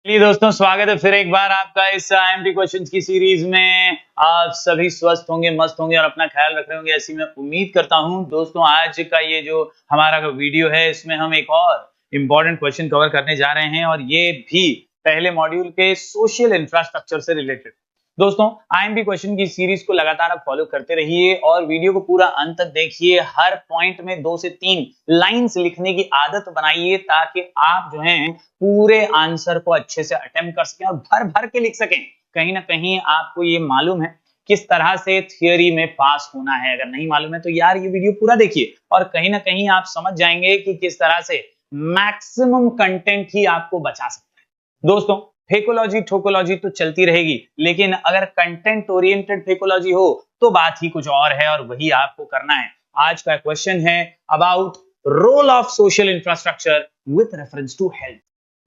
चलिए दोस्तों, स्वागत है फिर एक बार आपका इस आईएमपी क्वेश्चंस की सीरीज में। आप सभी स्वस्थ होंगे, मस्त होंगे और अपना ख्याल रख रहे होंगे, ऐसी मैं उम्मीद करता हूं। दोस्तों, आज का ये जो हमारा वीडियो है, इसमें हम एक और इम्पोर्टेंट क्वेश्चन कवर करने जा रहे हैं और ये भी पहले मॉड्यूल के सोशल इंफ्रास्ट्रक्चर से रिलेटेड। दोस्तों, आईएमपी क्वेश्चन की सीरीज को लगातार आप फॉलो करते रहिए और वीडियो को पूरा अंत तक देखिए। हर पॉइंट में 2 से 3 लाइंस लिखने की आदत बनाइए ताकि आप जो है पूरे आंसर को अच्छे से अटेम्प्ट कर सकें और भर भर के लिख सकें। कहीं ना कहीं आपको ये मालूम है किस तरह से थियोरी में पास होना है। अगर नहीं मालूम है तो यार ये वीडियो पूरा देखिए और कहीं ना कहीं आप समझ जाएंगे कि किस तरह से मैक्सिमम कंटेंट ही आपको बचा सकता है। दोस्तों, फेकोलॉजी ठोकोलॉजी तो चलती रहेगी, लेकिन अगर कंटेंट ओरिएंटेड फेकोलॉजी हो तो बात ही कुछ और है और वही आपको करना है। आज का क्वेश्चन है about role of social infrastructure with reference to health.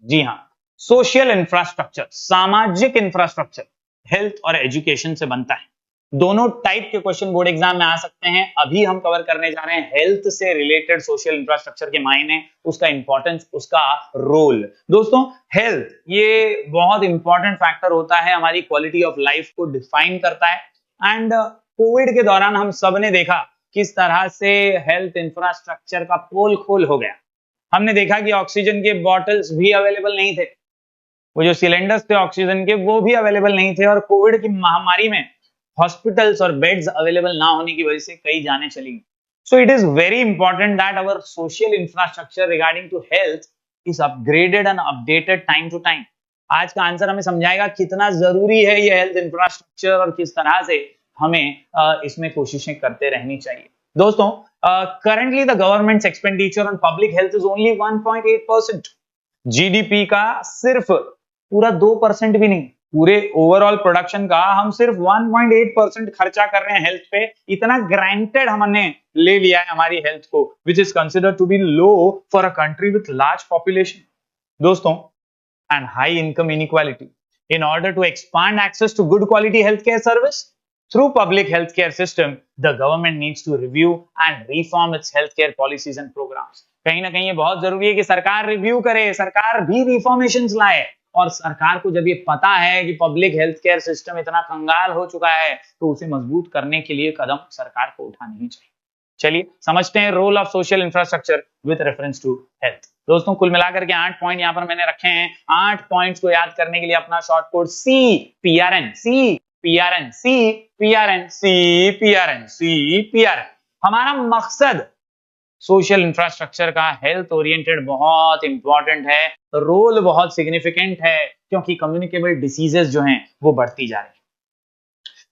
जी हां, सोशल इंफ्रास्ट्रक्चर, सामाजिक इंफ्रास्ट्रक्चर हेल्थ और एजुकेशन से बनता है। दोनों टाइप के क्वेश्चन बोर्ड एग्जाम में आ सकते हैं। अभी हम कवर करने जा रहे हैं हेल्थ से रिलेटेड सोशल इंफ्रास्ट्रक्चर के मायने, उसका इंपॉर्टेंस, उसका रोल। दोस्तों, हेल्थ ये बहुत इंपॉर्टेंट फैक्टर होता है, हमारी क्वालिटी ऑफ लाइफ को डिफाइन करता है। एंड कोविड के दौरान हम सबने देखा किस तरह से हेल्थ इंफ्रास्ट्रक्चर का पोल खोल हो गया। हमने देखा कि ऑक्सीजन के बॉटल्स भी अवेलेबल नहीं थे, वो जो सिलेंडर्स थे ऑक्सीजन के वो भी अवेलेबल नहीं थे और कोविड की महामारी में हॉस्पिटल्स और बेड्स अवेलेबल ना होने की वजह से कई जानें चली गई। So it is very important that our social infrastructure regarding to health is upgraded and updated time to time. आज का आंसर हमें समझाएगा कितना जरूरी है ये हेल्थ इंफ्रास्ट्रक्चर और किस तरह से हमें इसमें कोशिशें करते रहनी चाहिए। दोस्तों, currently the government's expenditure on public health is only 1.8%। GDP का सिर्फ पूरा 2% भी नहीं, पूरे ओवरऑल प्रोडक्शन का हम सिर्फ 1.8% खर्चा कर रहे हैं हेल्थ पे। इतना ग्रांटेड हमने ले लिया है हमारी हेल्थ को, which is considered to be low for a country with large population. दोस्तों, and high income inequality, in order to expand access to good quality healthcare service through public healthcare system, the government needs to review and reform its healthcare policies and programs। कहीं ना कहीं ये बहुत जरूरी है कि सरकार रिव्यू करे, सरकार भी रिफॉर्मेशंस लाए। और सरकार को जब ये पता है कि पब्लिक हेल्थ केयर सिस्टम इतना कंगाल हो चुका है तो उसे मजबूत करने के लिए कदम सरकार को उठाने ही चाहिए। चलिए समझते हैं role of social infrastructure with reference to health. दोस्तों, कुल मिलाकर के 8 पॉइंट यहां पर मैंने रखे हैं। 8 पॉइंट्स को याद करने के लिए अपना short code CPRN, CPRN, CPRN, CPRN, CPRN। हमारा मकसद सोशल इंफ्रास्ट्रक्चर का हेल्थ ओरिएंटेड बहुत इंपॉर्टेंट है, रोल बहुत सिग्निफिकेंट है, क्योंकि कम्युनिकेबल डिसीजेस जो हैं वो बढ़ती जा रही है।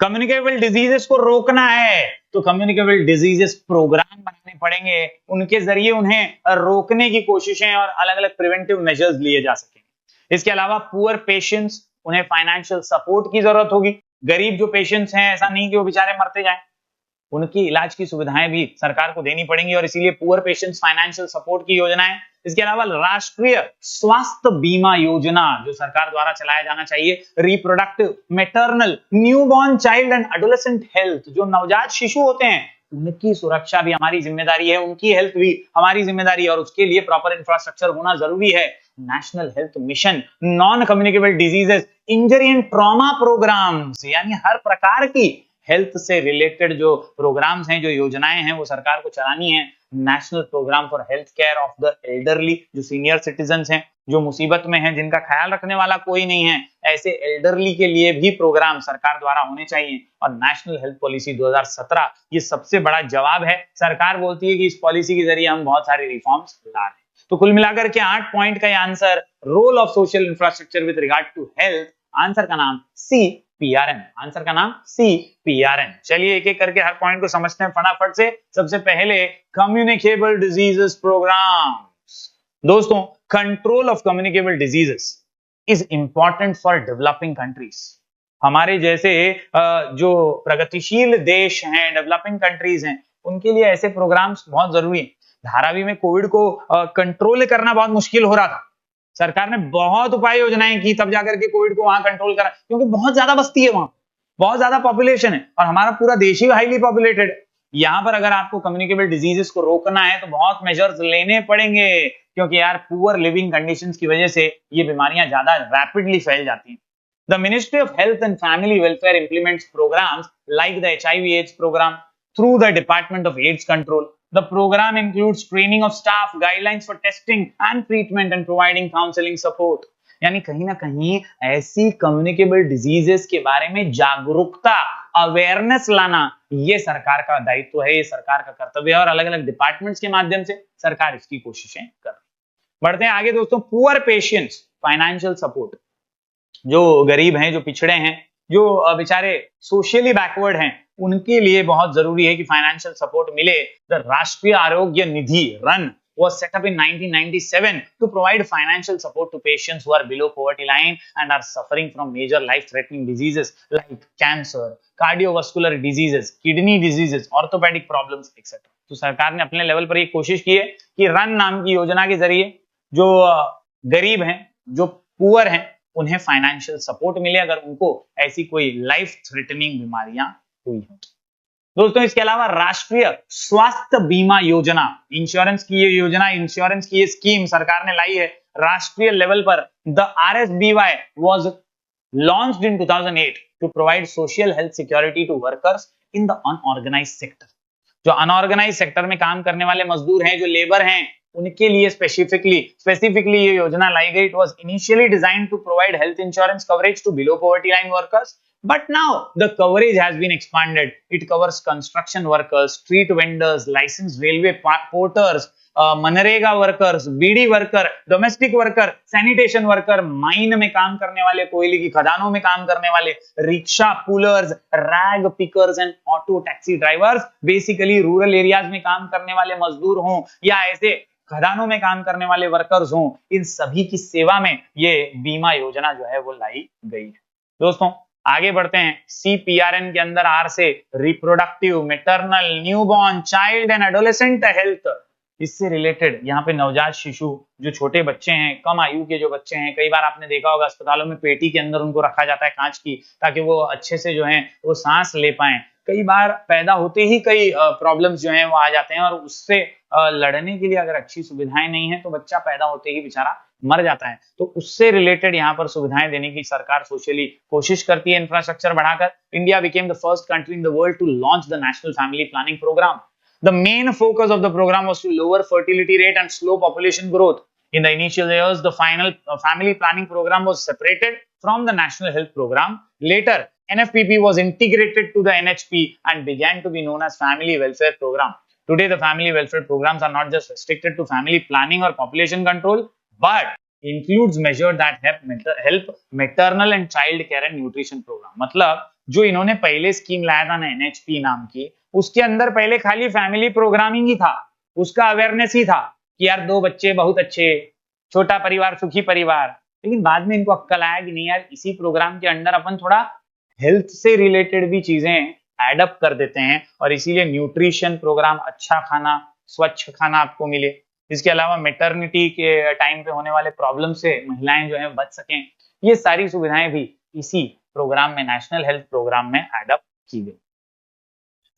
कम्युनिकेबल डिजीजेस को रोकना है तो कम्युनिकेबल डिजीजेस प्रोग्राम बनाने पड़ेंगे, उनके जरिए उन्हें रोकने की कोशिशें और अलग अलग प्रिवेंटिव मेजर्स लिए जा सकेंगे। इसके अलावा पुअर पेशेंट्स, उन्हें फाइनेंशियल सपोर्ट की जरूरत होगी। गरीब जो पेशेंट्स हैं, ऐसा नहीं कि वो बेचारे मरते जाएं, उनकी इलाज की सुविधाएं भी सरकार को देनी पड़ेंगी और इसीलिए पुअर पेशेंट्स फाइनेंशियल सपोर्ट की योजनाएं। इसके अलावा राष्ट्रीय स्वास्थ्य बीमा योजना जो सरकार द्वारा चलाया जाना चाहिए। Reproductive, maternal, newborn child and adolescent health, जो नवजात शिशु होते हैं उनकी सुरक्षा भी हमारी जिम्मेदारी है, उनकी हेल्थ भी हमारी जिम्मेदारी है और उसके लिए प्रॉपर इंफ्रास्ट्रक्चर होना जरूरी है। National health mission, non communicable diseases, injury and trauma programmes, यानी हर प्रकार की हेल्थ से रिलेटेड जो प्रोग्राम्स हैं, जो योजनाएं हैं, वो सरकार को चलानी है। National programme for health care of the elderly, जो सीनियर सिटीजन्स हैं, जो मुसीबत में हैं, जिनका ख्याल रखने वाला कोई नहीं है, ऐसे एल्डरली के लिए भी प्रोग्राम सरकार द्वारा होने चाहिए। और नेशनल हेल्थ पॉलिसी 2017, ये सबसे बड़ा जवाब है। सरकार बोलती है कि इस पॉलिसी के जरिए हम बहुत सारी रिफॉर्म्स ला रहे हैं। तो कुल मिलाकर के 8 पॉइंट का answer, role of social infrastructure with regard to health, answer का नाम CPRN, आंसर का नाम CPRN। चलिए एक एक करके हर पॉइंट को समझते हैं फटाफट से। सबसे पहले कम्युनिकेबल डिजीजेस प्रोग्राम्स। दोस्तों, control of communicable diseases is important for developing countries. हमारे जैसे जो प्रगतिशील देश हैं, डेवलपिंग कंट्रीज हैं, उनके लिए ऐसे प्रोग्राम्स बहुत जरूरी है। धारावी में कोविड को कंट्रोल करना बहुत मुश्किल हो रहा था। सरकार ने बहुत उपाय योजनाएं की, तब जाकर के कोविड को वहां कंट्रोल करा, क्योंकि बहुत ज्यादा बस्ती है, वहां बहुत ज्यादा पॉपुलेशन है और हमारा पूरा देश ही हाईली पॉपुलेटेड है। यहां पर अगर आपको कम्युनिकेबल डिजीजेस को रोकना है तो बहुत मेजर्स लेने पड़ेंगे। क्योंकि यार पुअर लिविंग कंडीशंस की वजह से ये बीमारियां ज्यादा रैपिडली फैल जाती हैं। The Ministry of Health and Family Welfare implements programs like the HIV/AIDS program through the Department of AIDS Control. The program includes training of staff, guidelines for testing and treatment, and providing counseling support. यानी कहीं ना कहीं ऐसी communicable diseases के बारे में जागरूकता, awareness लाना, ये सरकार का दायित्व है, ये सरकार का कर्तव्य है और अलग अलग डिपार्टमेंट्स के माध्यम से सरकार इसकी कोशिशें कर रही है। बढ़ते हैं आगे दोस्तों। पुअर पेशेंट्स फाइनेंशियल सपोर्ट, जो गरीब हैं, जो पिछड़े हैं, जो बेचारे सोशली बैकवर्ड हैं, उनके लिए बहुत जरूरी है कि फाइनेंशियल सपोर्ट मिले। द राष्ट्रीय आरोग्य निधि run was set up in 1997 to provide financial support to patients who are below poverty line and are suffering from major life-threatening diseases like cancer, cardiovascular diseases, kidney diseases, orthopedic problems, etc. तो सरकार ने अपने level पर ये कोशिश की है कि रन नाम की योजना के जरिए जो गरीब हैं, जो पुअर हैं, उन्हें फाइनेंशियल सपोर्ट मिले अगर उनको ऐसी कोई लाइफ थ्रेटनिंग बीमारियां हुई हैं। दोस्तों इसके अलावा राष्ट्रीय स्वास्थ्य बीमा योजना, इंश्योरेंस की ये योजना, इंश्योरेंस की ये स्कीम सरकार ने लाई है राष्ट्रीय लेवल पर। The RSBY was launched in 2008 to provide social health security to workers in the unorganized sector. जो अनऑर्गेनाइज सेक्टर में काम करने वाले मजदूर हैं, जो लेबर हैं, उनके लिए स्पेसिफिकली ये योजना लाई गई। It was initially designed to provide health insurance coverage to below poverty line workers, but now the coverage has been expanded. It covers construction workers, street vendors, licensed railway porters, MNREGA workers, beedi worker, domestic worker, sanitation worker, mine में काम करने वाले, कोयले की खदानों में काम करने वाले, rickshaw pullers, rag pickers and auto taxi drivers, basically rural areas में काम करने वाले मजदूर हों या ऐसे खदानों में काम करने वाले वर्कर्स हों, इन सभी की सेवा में ये बीमा योजना जो है वो लाई गई है। दोस्तों आगे बढ़ते हैं। CPRN के अंदर R से reproductive, maternal, newborn, child and adolescent health, इससे रिलेटेड यहाँ पे नवजात शिशु, जो छोटे बच्चे हैं, कम आयु के जो बच्चे हैं, कई बार आपने देखा होगा अस्पतालों में पेटी के अंदर उनको रखा जाता है कांच की, ताकि वो अच्छे से जो है वो सांस ले पाएं। कई बार पैदा होते ही कई प्रॉब्लम्स जो हैं वो आ जाते हैं और उससे लड़ने के लिए अगर अच्छी सुविधाएं नहीं है तो बच्चा पैदा होते ही बेचारा मर जाता है। तो उससे रिलेटेड यहाँ पर सुविधाएं देने की सरकार सोशली कोशिश करती है, इंफ्रास्ट्रक्चर बढ़ाकर। India became the first country in the world to launch the national family planning programme. The main focus of the program was to lower fertility rate and slow population growth. In the initial years, the family planning program was separated from the national health program. Later, NFPP was integrated to the NHP and began to be known as family welfare program. Today, the family welfare programs are not just restricted to family planning or population control, but includes measures that help maternal and child care and nutrition program. मतलब जो इन्होंने पहले scheme लाया था ना NHP नाम की, उसके अंदर पहले खाली फैमिली प्रोग्रामिंग ही था, उसका अवेयरनेस ही था कि यार 2 बच्चे बहुत अच्छे, छोटा परिवार सुखी परिवार। लेकिन बाद में इनको अक्कल आया कि नहीं यार, इसी प्रोग्राम के अंदर अपन थोड़ा हेल्थ से रिलेटेड भी चीजें एडअप कर देते हैं और इसीलिए न्यूट्रिशन प्रोग्राम, अच्छा खाना, स्वच्छ खाना आपको मिले। इसके अलावा मैटरनिटी के टाइम पे होने वाले प्रॉब्लम से महिलाएं जो है बच सकें, ये सारी सुविधाएं भी इसी प्रोग्राम में, नेशनल हेल्थ प्रोग्राम में एडअप की गई।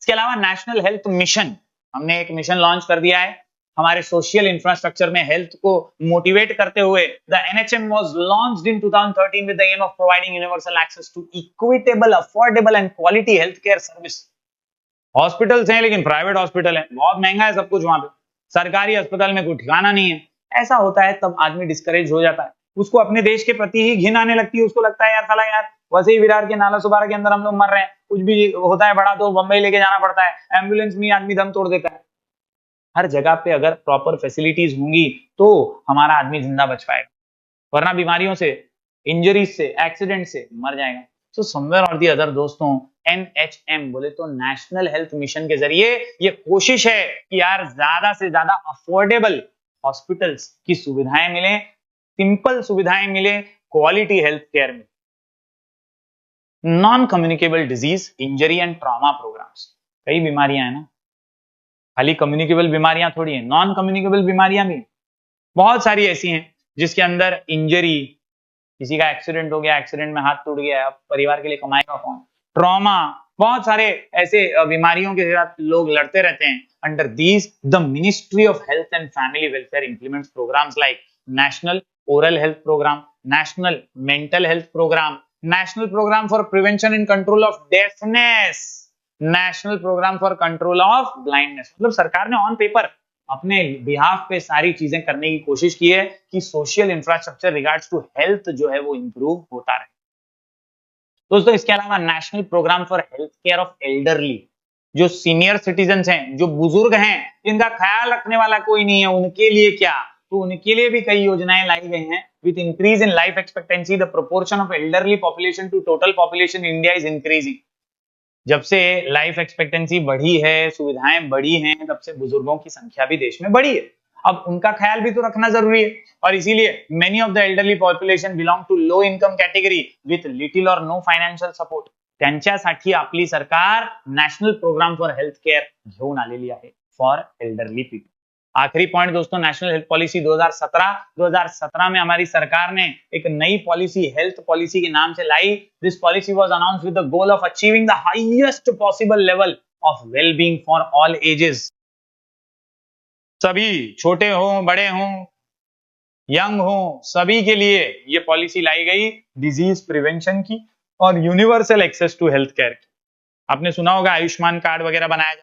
इसके अलावा नेशनल हेल्थ मिशन, हमने एक मिशन लॉन्च कर दिया है हमारे सोशल इंफ्रास्ट्रक्चर में हेल्थ को मोटिवेट करते हुए। The NHM was launched in 2013 with the aim of providing universal access to equitable, affordable and quality healthcare service. Hospitals हैं लेकिन प्राइवेट हॉस्पिटल है, बहुत महंगा है सब कुछ वहां पे, सरकारी अस्पताल में कोई ठिकाना नहीं है। ऐसा होता है तब आदमी डिस्करेज हो जाता है, उसको अपने देश के प्रति ही घिन आने लगती है, उसको लगता है यार साला यार वसई विरार के नाला सुबारा के अंदर हम लोग मर रहे हैं, कुछ भी होता है बड़ा तो बंबई लेके जाना पड़ता है, एम्बुलेंस में आदमी दम तोड़ देता है। हर जगह पे अगर प्रॉपर फैसिलिटीज होंगी तो हमारा आदमी जिंदा बच पाएगा, वरना बीमारियों से, इंजरीज से, एक्सीडेंट से मर जाएगा। सो समवेयर और दी अदर दोस्तों, NHM बोले तो नेशनल हेल्थ मिशन के जरिए ये कोशिश है कि यार ज्यादा से ज्यादा अफोर्डेबल हॉस्पिटल्स की सुविधाएं मिले, सिंपल सुविधाएं मिले, क्वालिटी हेल्थ केयर मिले। Non communicable disease, injury and trauma programmes, कई बीमारियां हैं ना, खाली कम्युनिकेबल बीमारियां थोड़ी है, नॉन कम्युनिकेबल बीमारियां भी बहुत सारी ऐसी हैं जिसके अंदर इंजरी, किसी का एक्सीडेंट हो गया, एक्सीडेंट में हाथ टूट गया, अब परिवार के लिए कमाएगा कौन, ट्रॉमा, बहुत सारे ऐसे बीमारियों के साथ लोग लड़ते रहते हैं। Under these the ministry of health and family welfare implements programmes like national oral health programme, national mental health programme, national programme for prevention and control of deafness, national programme for control of blindness. मतलब सरकार ने on paper अपने behalf पे सारी चीजें करने की कोशिश की है कि social infrastructure regards to health जो है वो इंप्रूव होता रहे। दोस्तों इसके अलावा national programme for health care of elderly, जो सीनियर सिटीजन्स हैं, जो बुजुर्ग हैं, जिनका ख्याल रखने वाला कोई नहीं है, उनके लिए क्या, तो उनके लिए भी कई योजनाएं लाई गई हैं। With increase in life expectancy the proportion of elderly population to total population India is increasing. जब से लाइफ एक्सपेक्टेंसी बढ़ी है, सुविधाएं बढ़ी हैं, तब से बुजुर्गों की संख्या भी देश में बढ़ी है। अब उनका ख्याल भी तो रखना जरूरी है और इसीलिए many of the elderly population belong to low income category with little और नो फायनान्शियल सपोर्ट। त्यांच्यासाठी आपली सरकार national program for health care घेऊन आलेली आहे फॉर एल्डरली पीपल। आखिरी पॉइंट दोस्तों, नेशनल हेल्थ पॉलिसी 2017 में हमारी सरकार ने एक नई पॉलिसी हेल्थ पॉलिसी के नाम से लाई। This policy was announced with the goal of achieving the highest possible level of wellbeing for all ages. सभी, छोटे हो, बड़े हो, यंग हो, सभी के लिए ये पॉलिसी लाई गई डिजीज प्रिवेंशन की और universal access to health care की। आपने सुना होगा आयुष्मान कार्ड वगैरह बनाया जा,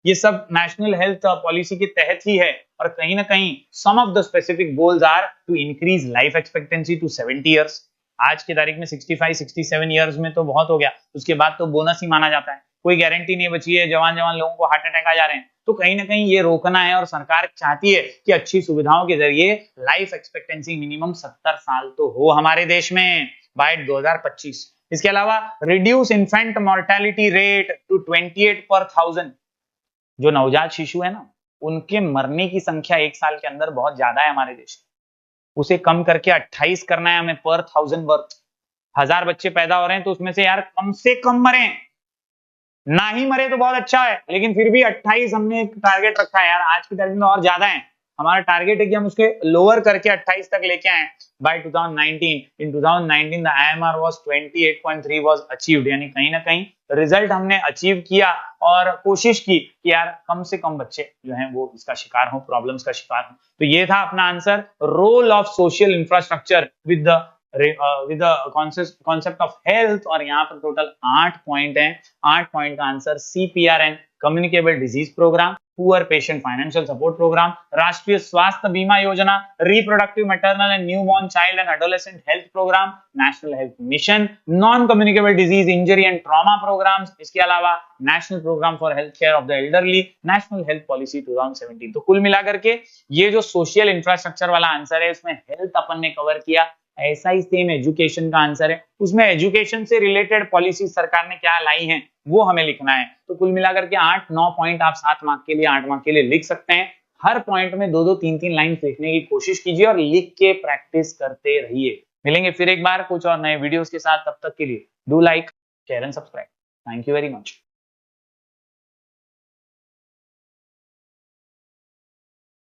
ये सब नेशनल हेल्थ पॉलिसी के तहत ही है। और कहीं ना कहीं some of the specific goals are to increase life expectancy to 70 years. आज की तारीख में 65-67 इयर्स में तो बहुत हो गया, उसके बाद तो बोनस ही माना जाता है, कोई गारंटी नहीं बची है, जवान जवान लोगों को हार्ट अटैक आ जा रहे हैं। तो कहीं ना कहीं ये रोकना है और सरकार चाहती है कि अच्छी सुविधाओं के जरिए लाइफ एक्सपेक्टेंसी मिनिमम 70 साल तो हो हमारे देश में बाय 2025। इसके अलावा reduce infant mortality rate to 28 पर 1000। जो नवजात शिशु है ना, उनके मरने की संख्या एक साल के अंदर बहुत ज्यादा है हमारे देश में, उसे कम करके 28 करना है हमें पर 1000 बर्थ। 1000 बच्चे पैदा हो रहे हैं तो उसमें से यार कम से कम मरे, ना ही मरे तो बहुत अच्छा है, लेकिन फिर भी 28 हमने एक टारगेट रखा है यार। आज की तारीख में और ज्यादा है, हमारा टारगेट है कि हम उसके लोअर करके 28 तक लेके आए by 2019। In 2019 the IMR was 28.3 was achieved, यानी कहीं ना कहीं रिजल्ट हमने अचीव किया और कोशिश की कि यार कम से कम बच्चे जो हैं वो इसका शिकार हो, प्रॉब्लम्स का शिकार हो। तो ये था अपना answer, role of social infrastructure with the concept of health. और यहाँ पर टोटल 8 पॉइंट हैं। 8 पॉइंट का answer CPRN, communicable disease program, poor patient financial support program, राष्ट्रीय स्वास्थ्य बीमा योजना, reproductive maternal and newborn child and adolescent health programme, national health mission, non communicable disease injury and trauma programs, इसके अलावा national programme for health care of the elderly, national health policy 2017। तो कुल मिलाकर के ये जो सोशल इंफ्रास्ट्रक्चर वाला answer है, इसमें हेल्थ अपन ने कवर किया। ऐसा ही सेम एजुकेशन का आंसर है, उसमें एजुकेशन से रिलेटेड पॉलिसी सरकार ने क्या लाई हैं वो हमें लिखना है। तो कुल मिलाकर के 8-9 पॉइंट आप 7 मार्क के लिए 8 मार्क के लिए लिख सकते हैं। हर पॉइंट में 2-2 3-3 लाइन लिखने की कोशिश कीजिए और लिख के प्रैक्टिस करते रहिए। मिलेंगे फिर एक बार कुछ और नए वीडियोस के साथ, तब तक के लिए do like, share and subscribe. Thank you very much.